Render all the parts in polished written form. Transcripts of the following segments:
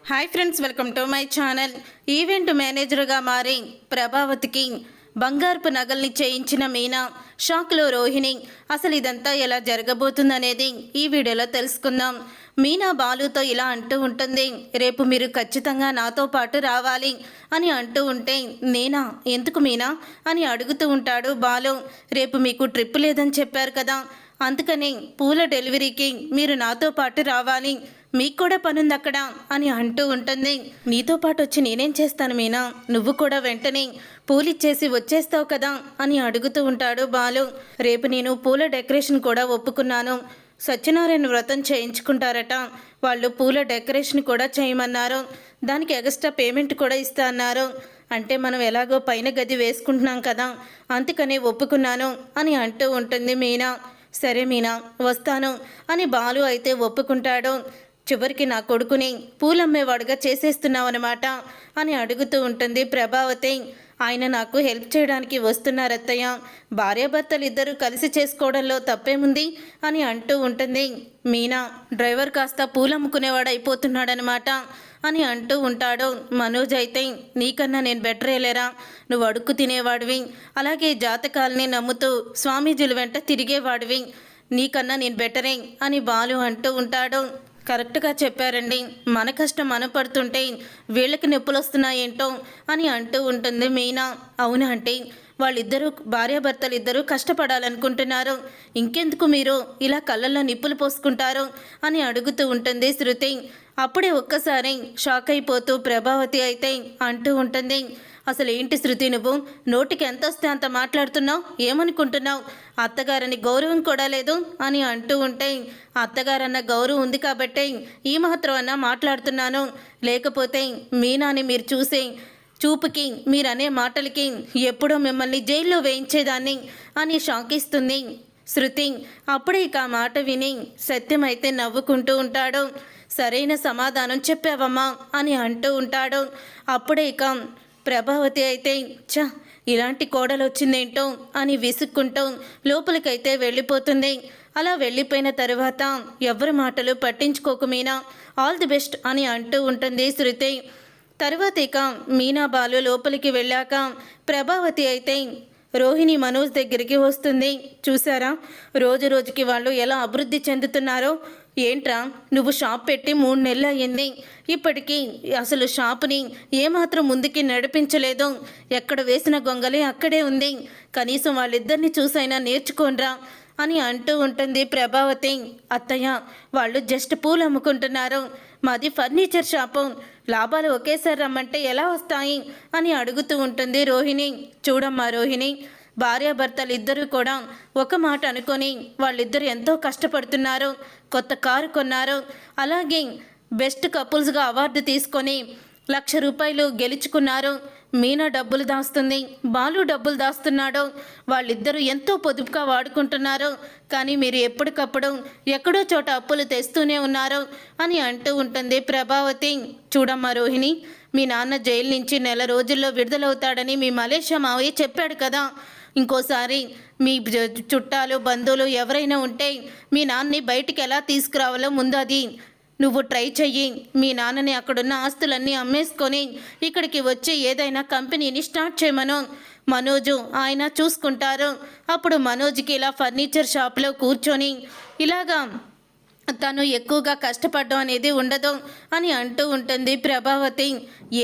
Hi friends, welcome to my channel. Event మేనేజర్గా మారి ప్రభావతికి బంగారపు నగల్ని చేయించిన మీనా, షాక్లో రోహిణి. అసలు ఇదంతా ఎలా జరగబోతుందనేది ఈ వీడియోలో తెలుసుకుందాం. మీనా బాలుతో ఇలా అంటూ ఉంటుంది, రేపు మీరు ఖచ్చితంగా నాతో పాటు రావాలి అని అంటూ ఉంటే, నేనా, ఎందుకు మీనా అని అడుగుతూ ఉంటాడు బాలు. రేపు మీకు ట్రిప్ లేదని చెప్పారు కదా, అందుకని పూల డెలివరీకి మీరు నాతో పాటు రావాలి, మీకు కూడా పనుంది అక్కడ అని అంటూ ఉంటుంది. నీతో పాటు వచ్చి నేనేం చేస్తాను మీనా, నువ్వు కూడా వెంటనే పూలిచ్చేసి వచ్చేస్తావు కదా అని అడుగుతూ ఉంటాడు బాలు. రేపు నేను పూల డెకరేషన్ కూడా ఒప్పుకున్నాను. సత్యనారాయణ వ్రతం చేయించుకుంటారట, వాళ్ళు పూల డెకరేషన్ కూడా చేయమన్నారు, దానికి ఎక్స్ట్రా పేమెంట్ కూడా ఇస్తా అన్నారు. అంటే మనం ఎలాగో పైన గది వేసుకుంటున్నాం కదా, అందుకనే ఒప్పుకున్నాను అని అంటూ ఉంటుంది మీనా. సరే మీనా, వస్తాను అని బాలు అయితే ఒప్పుకుంటాడు. చివరికి నా కొడుకుని పూలమ్మేవాడుగా చేసేస్తున్నావు అనమాట అని అడుగుతూ ఉంటుంది ప్రభావతి. ఆయన నాకు హెల్ప్ చేయడానికి వస్తున్నారత్తయ్య, భార్యాభర్తలు ఇద్దరు కలిసి చేసుకోవడంలో తప్పేముంది అని అంటూ ఉంటుంది మీనా. డ్రైవర్ కాస్త పూలమ్ముకునేవాడు అయిపోతున్నాడనమాట అని అంటూ ఉంటాడు. మనోజ్ అయితే, నీకన్నా నేను బెటరేలేరా, నువ్వు అడుక్కు తినేవాడివి, అలాగే జాతకాలని నమ్ముతూ స్వామీజీల వెంట తిరిగేవాడివి, నీకన్నా నేను బెటరే అని బాలు అంటూ ఉంటాడు. కరెక్ట్గా చెప్పారండి, మన కష్టం మనం పడుతుంటే వీళ్ళకి నొప్పులు వస్తున్నాయేంటో అని అంటూ ఉంటుంది మీనా. అవునా అంటే, వాళ్ళిద్దరూ భార్యాభర్తలు ఇద్దరూ కష్టపడాలనుకుంటున్నారు, ఇంకెందుకు మీరు ఇలా కళ్ళల్లో నిప్పులు పోసుకుంటారు అని అడుగుతూ ఉంటుంది శృతి. అప్పుడే ఒక్కసారి షాక్ అయిపోతూ ప్రభావతి అయితే అంటూ ఉంటుంది, అసలు ఏంటి శృతి, నువ్వు నోటికి ఎంత వస్తే అంత మాట్లాడుతున్నావు, ఏమనుకుంటున్నావు, అత్తగారని గౌరవం కూడా లేదు అని అంటూ ఉంటే, అత్తగారన్న గౌరవం ఉంది కాబట్టే ఈ మాత్రం అన్నా మాట్లాడుతున్నాను, లేకపోతే మీనాని మీరు చూసే చూపుకి మీరనే మాటలకి ఎప్పుడో మిమ్మల్ని జైల్లో వేయించేదాన్ని అని షాక్ ఇస్తుంది శృతి. అప్పుడే ఇక ఆ మాట విని సత్యం అయితే నవ్వుకుంటూ ఉంటాడు. సరైన సమాధానం చెప్పావమ్మా అని అంటూ ఉంటాడు. అప్పుడే ఇక ప్రభావతి అయితే, ఇలాంటి కోడలు వచ్చిందేంటో అని విసుక్కుంటూ లోపలికైతే వెళ్ళిపోతుంది. అలా వెళ్ళిపోయిన తరువాత ఎవరి మాటలు పట్టించుకోకు మీనా, ఆల్ ది బెస్ట్ అని అంటూ ఉంటుంది శృతి. తర్వాత ఇక మీనా బాలు లోపలికి వెళ్ళాక ప్రభావతి అయితే రోహిణి మనోజ్ దగ్గరికి వస్తుంది. చూసారా, రోజు రోజుకి వాళ్ళు ఎలా అభివృద్ధి చెందుతున్నారో, ఏంట్రా నువ్వు షాప్ పెట్టి 3 నెలలు అయ్యింది, ఇప్పటికీ అసలు షాపుని ఏమాత్రం ముందుకి నడిపించలేదు, ఎక్కడ వేసిన గొంగలి అక్కడే ఉంది, కనీసం వాళ్ళిద్దరిని చూసైనా నేర్చుకోనరా అని అంటూ ఉంటుంది ప్రభావతి. అత్తయ్య, వాళ్ళు జస్ట్ పూలు అమ్ముకుంటున్నారు, మాది ఫర్నిచర్ షాపు, లాభాలు ఒకేసారి రమ్మంటే ఎలా వస్తాయి అని అడుగుతూ ఉంటుంది రోహిణి. చూడమ్మా రోహిణి, భార్యాభర్తలు ఇద్దరూ కూడా ఒక మాట అనుకొని వాళ్ళిద్దరు ఎంతో కష్టపడుతున్నారు, కొత్త కారు కొన్నారు, అలాగే బెస్ట్ కపుల్స్గా అవార్డు తీసుకొని 1,00,000 రూపాయలు గెలుచుకున్నారు. మీనా డబ్బులు దాస్తుంది, బాలు డబ్బులు దాస్తున్నాడు, వాళ్ళిద్దరూ ఎంతో పొదుపుగా వాడుకుంటున్నారు, కానీ మీరు ఎప్పటికప్పుడు ఎక్కడో చోట అప్పులు తెస్తూనే ఉన్నారు అని అంటూ ఉంటుంది ప్రభావతి. చూడమ్మా రోహిణి, మీ నాన్న జైలు నుంచి 1 నెల రోజుల్లో విడుదలవుతాడని మీ మలేషియా మావయ్య చెప్పాడు కదా, ఇంకోసారి మీ చుట్టాలు బంధువులు ఎవరైనా ఉంటే మీ నాన్నని బయటికి ఎలా తీసుకురావాలో ముందు అది నువ్వు ట్రై చెయ్యి. మీ నాన్నని అక్కడున్న ఆస్తులన్నీ అమ్మేసుకొని ఇక్కడికి వచ్చి ఏదైనా కంపెనీని స్టార్ట్ చేయమను, మనోజు ఆయన చూసుకుంటారు, అప్పుడు మనోజ్కి ఇలా ఫర్నిచర్ షాప్లో కూర్చొని ఇలాగా తను ఎక్కువగా కష్టపడడం అనేది ఉండదు అని అంటూ ఉంటుంది ప్రభావతి.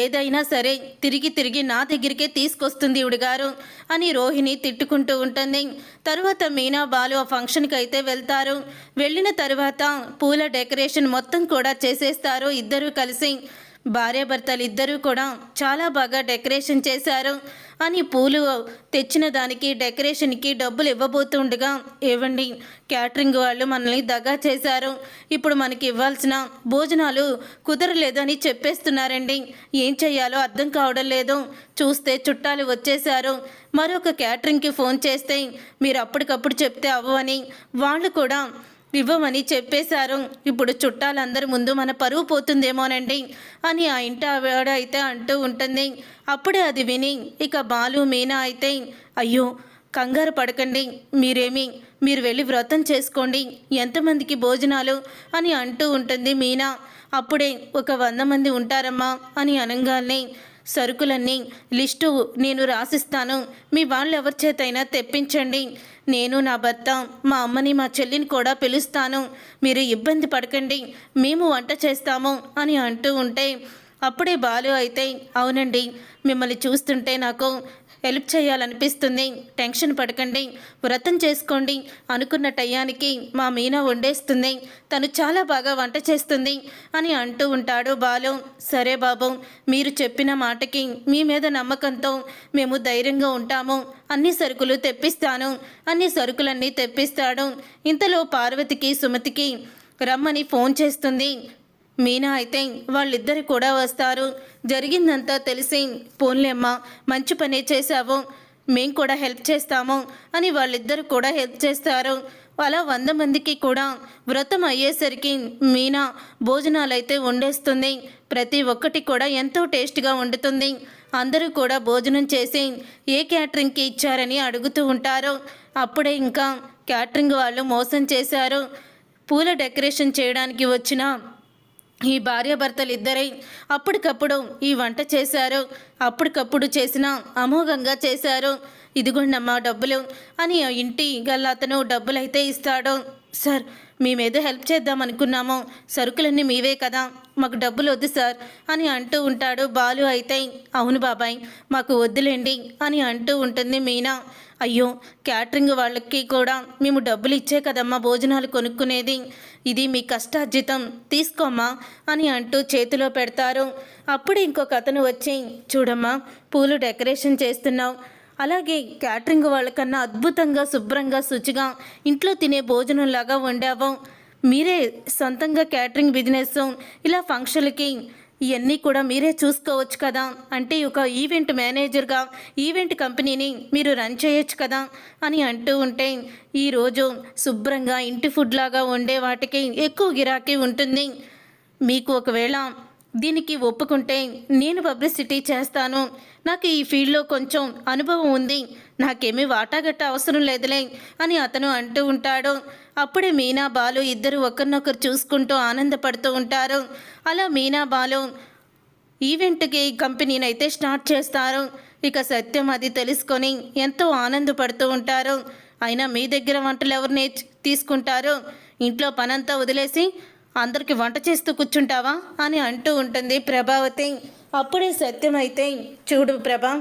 ఏదైనా సరే తిరిగి తిరిగి నా దగ్గరికే తీసుకొస్తుంది ఇవిడు గారు అని రోహిణి తిట్టుకుంటూ ఉంటుంది. తరువాత మీనా బాలు ఆ ఫంక్షన్కి అయితే వెళ్తారు. వెళ్ళిన తర్వాత పూల డెకరేషన్ మొత్తం కూడా చేసేస్తారు ఇద్దరూ కలిసి. భార్యాభర్తలు ఇద్దరూ కూడా చాలా బాగా డెకరేషన్ చేశారు అని పూలు తెచ్చిన దానికి డెకరేషన్కి డబ్బులు ఇవ్వబోతుండగా, ఏవండి క్యాటరింగ్ వాళ్ళు మనల్ని దగా చేశారు, ఇప్పుడు మనకి ఇవ్వాల్సిన భోజనాలు కుదరలేదని చెప్పేస్తున్నారండి, ఏం చెయ్యాలో అర్థం కావడం లేదు, చూస్తే చుట్టాలు వచ్చేశారు, మరొక క్యాటరింగ్కి ఫోన్ చేస్తే మీరు అప్పటికప్పుడు చెప్తే అవ్వని వాళ్ళు కూడా ఇవ్వమని చెప్పేశారు, ఇప్పుడు చుట్టాలందరి ముందు మన పరువు పోతుందేమోనండి అని ఆ ఇంటి ఆవిడ అయితే అంటూ ఉంటుంది. అప్పుడే అది విని ఇక బాలు మీనా అయితే, అయ్యో కంగారు పడకండి, మీరు వెళ్ళి వ్రతం చేసుకోండి, ఎంతమందికి భోజనాలు అని అంటూ ఉంటుంది మీనా. అప్పుడే ఒక 100 మంది ఉంటారమ్మా అని అనగానే సరుకులన్నీ లిస్టు నేను రాసిస్తాను, మీ వాళ్ళు ఎవరి చేతైనా తెప్పించండి, నేను నా భర్త మా అమ్మని మా చెల్లిని కూడా పిలుస్తాను, మీరు ఇబ్బంది పడకండి, మేము వంట చేస్తాము అని అంటూ ఉంటే అప్పుడే బాలు అయితే అవునండి, మిమ్మల్ని చూస్తుంటే నాకు హెల్ప్ చేయాలనిపిస్తుంది, టెన్షన్ పడకండి, వ్రతం చేసుకోండి, అనుకున్న టయానికి మా మీనా వండేస్తుంది, తను చాలా బాగా వంట చేస్తుంది అని అంటూ ఉంటాడు బాలు. సరే బాబు, మీరు చెప్పిన మాటకి మీ మీద నమ్మకంతో మేము ధైర్యంగా ఉంటాము, అన్ని సరుకులు తెప్పిస్తాను, అన్ని సరుకులన్నీ తెప్పిస్తాడు. ఇంతలో పార్వతికి సుమతికి రమ్మని ఫోన్ చేస్తుంది. మీనా అయితే వాళ్ళిద్దరు కూడా వస్తారు. జరిగిందంతా తెలిసి పోన్లేమ్మా, మంచి పనే చేశావు, మేం కూడా హెల్ప్ చేస్తాము అని వాళ్ళిద్దరు కూడా హెల్ప్ చేస్తారు. అలా 100 మందికి కూడా వ్రతం అయ్యేసరికి మీనా భోజనాలైతే వండేస్తుంది. ప్రతి ఒక్కటి కూడా ఎంతో టేస్ట్గా వండుతుంది. అందరూ కూడా భోజనం చేసి ఏ క్యాటరింగ్కి ఇచ్చారని అడుగుతూ ఉంటారు. అప్పుడే ఇంకా క్యాటరింగ్ వాళ్ళు మోసం చేశారు. పూల డెకరేషన్ చేయడానికి వచ్చిన ఈ భార్యాభర్తలు ఇద్దరై అప్పటికప్పుడు ఈ వంట చేశారు. అప్పటికప్పుడు చేసిన అమోఘంగా చేశారు. ఇదిగోండమ్మా డబ్బులు అని ఇంటి గల్ల అతను డబ్బులైతే ఇస్తాడు. సార్, మేమేదో హెల్ప్ చేద్దాం అనుకున్నాము, సరుకులన్నీ మీవే కదా, మాకు డబ్బులు వద్దు సార్ అని అంటూ ఉంటాడు. బాలు అయితే అవును బాబాయ్, మాకు వద్దులేండి అని అంటూ ఉంటుంది మీనా. అయ్యో, క్యాటరింగ్ వాళ్ళకి కూడా మేము డబ్బులు ఇచ్చే కదమ్మా భోజనాలు కొనుక్కునేది, ఇది మీ కష్టార్జితం, తీసుకోమ్మా అని అంటూ చేతిలో పెడతారు. అప్పుడు ఇంకొక అతను వచ్చి చూడమ్మా, పూలు డెకరేషన్ చేస్తున్నావు, అలాగే క్యాటరింగ్ వాళ్ళకన్నా అద్భుతంగా శుభ్రంగా శుచిగా ఇంట్లో తినే భోజనంలాగా వండావు, మీరే సొంతంగా క్యాటరింగ్ బిజినెస్ ఇలా ఫంక్షన్లకి ఇవన్నీ కూడా మీరే చూసుకోవచ్చు కదా, అంటే ఒక ఈవెంట్ మేనేజర్గా ఈవెంట్ కంపెనీని మీరు రన్ చేయొచ్చు కదా అని అంటూ ఉంటే ఈరోజు శుభ్రంగా ఇంటి ఫుడ్ లాగా వండే వాటికి ఎక్కువ గిరాకీ ఉంటుంది, మీకు ఒకవేళ దీనికి ఒప్పుకుంటే నేను పబ్లిసిటీ చేస్తాను, నాకు ఈ ఫీల్డ్లో కొంచెం అనుభవం ఉంది, నాకేమీ వాటాగట్ట అవసరం లేదులే అని అతను అంటూ ఉంటాడు. అప్పుడే మీనా బాలు ఇద్దరు ఒకరినొకరు చూసుకుంటూ ఆనందపడుతూ ఉంటారు. అలా మీనా బాలు ఈవెంట్కి కంపెనీని అయితే స్టార్ట్ చేస్తారు. ఇక సత్యం అది తెలుసుకొని ఎంతో ఆనందపడుతూ ఉంటారు. అయినా మీ దగ్గర వంటలు ఎవరిని తీసుకుంటారు, ఇంట్లో పనంతా వదిలేసి అందరికి వంట చేస్తూ కూర్చుంటావా అని అంటూ ఉంటుంది ప్రభావతి. అప్పుడే సత్యం అయితే చూడు ప్రభా,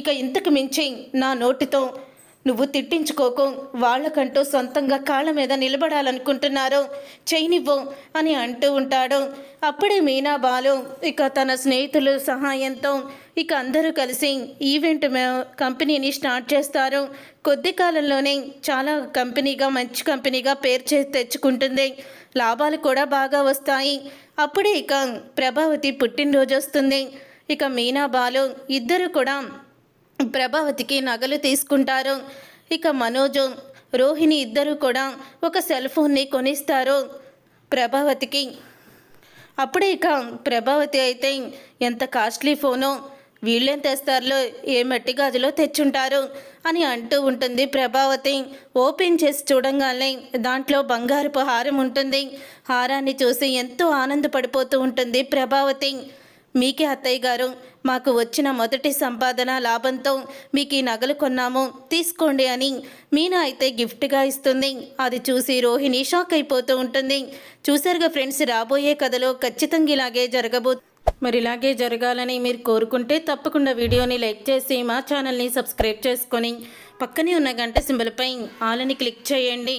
ఇక ఇంతకు మించి నా నోటితో నువ్వు తిట్టించుకోకు, వాళ్ళకంటూ సొంతంగా కాళ్ళ మీద నిలబడాలనుకుంటున్నారు, చేయనివ్వు అని అంటూ ఉంటాడు. అప్పుడే మీనా బాలు ఇక తన స్నేహితుల సహాయంతో ఇక అందరూ కలిసి ఈవెంట్ కంపెనీని స్టార్ట్ చేస్తారు. కొద్ది కాలంలోనే చాలా కంపెనీగా మంచి కంపెనీగా పేరు తెచ్చుకుంటుంది, లాభాలు కూడా బాగా వస్తాయి. అప్పుడే ఇక ప్రభావతి పుట్టినరోజు వస్తుంది. ఇక మీనా బాలు ఇద్దరు కూడా ప్రభావతికి నగలు తీసుకుంటారు. ఇక మనోజు రోహిణి ఇద్దరు కూడా ఒక సెల్ ఫోన్ని కొనిస్తారు ప్రభావతికి. అప్పుడే ఇక ప్రభావతి అయితే ఎంత కాస్ట్లీ ఫోనో, వీళ్ళేం తెస్తారులో, ఏ మట్టి గాజులో తెచ్చుంటారు అని అంటూ ఉంటుంది ప్రభావతి. ఓపెన్ చేసి చూడంగానే దాంట్లో బంగారపు హారం ఉంటుంది. హారాన్ని చూసి ఎంతో ఆనందపడిపోతూ ఉంటుంది ప్రభావతి. మీకే అత్తయ్య గారు, మాకు వచ్చిన మొదటి సంపాదన లాభంతో మీకు ఈ నగలు కొన్నాము, తీసుకోండి అని మీనా అయితే గిఫ్ట్గా ఇస్తుంది. అది చూసి రోహిణి షాక్ అయిపోతూ ఉంటుంది. చూసారుగా ఫ్రెండ్స్, రాబోయే కథలో ఖచ్చితంగా ఇలాగే మరి ఇలాగే జరగాలని మీరు కోరుకుంటే తప్పకుండా వీడియోని లైక్ చేసి మా ఛానల్ని సబ్స్క్రైబ్ చేసుకొని పక్కనే ఉన్న గంట సింబల్పై ఆల్ అని క్లిక్ చేయండి.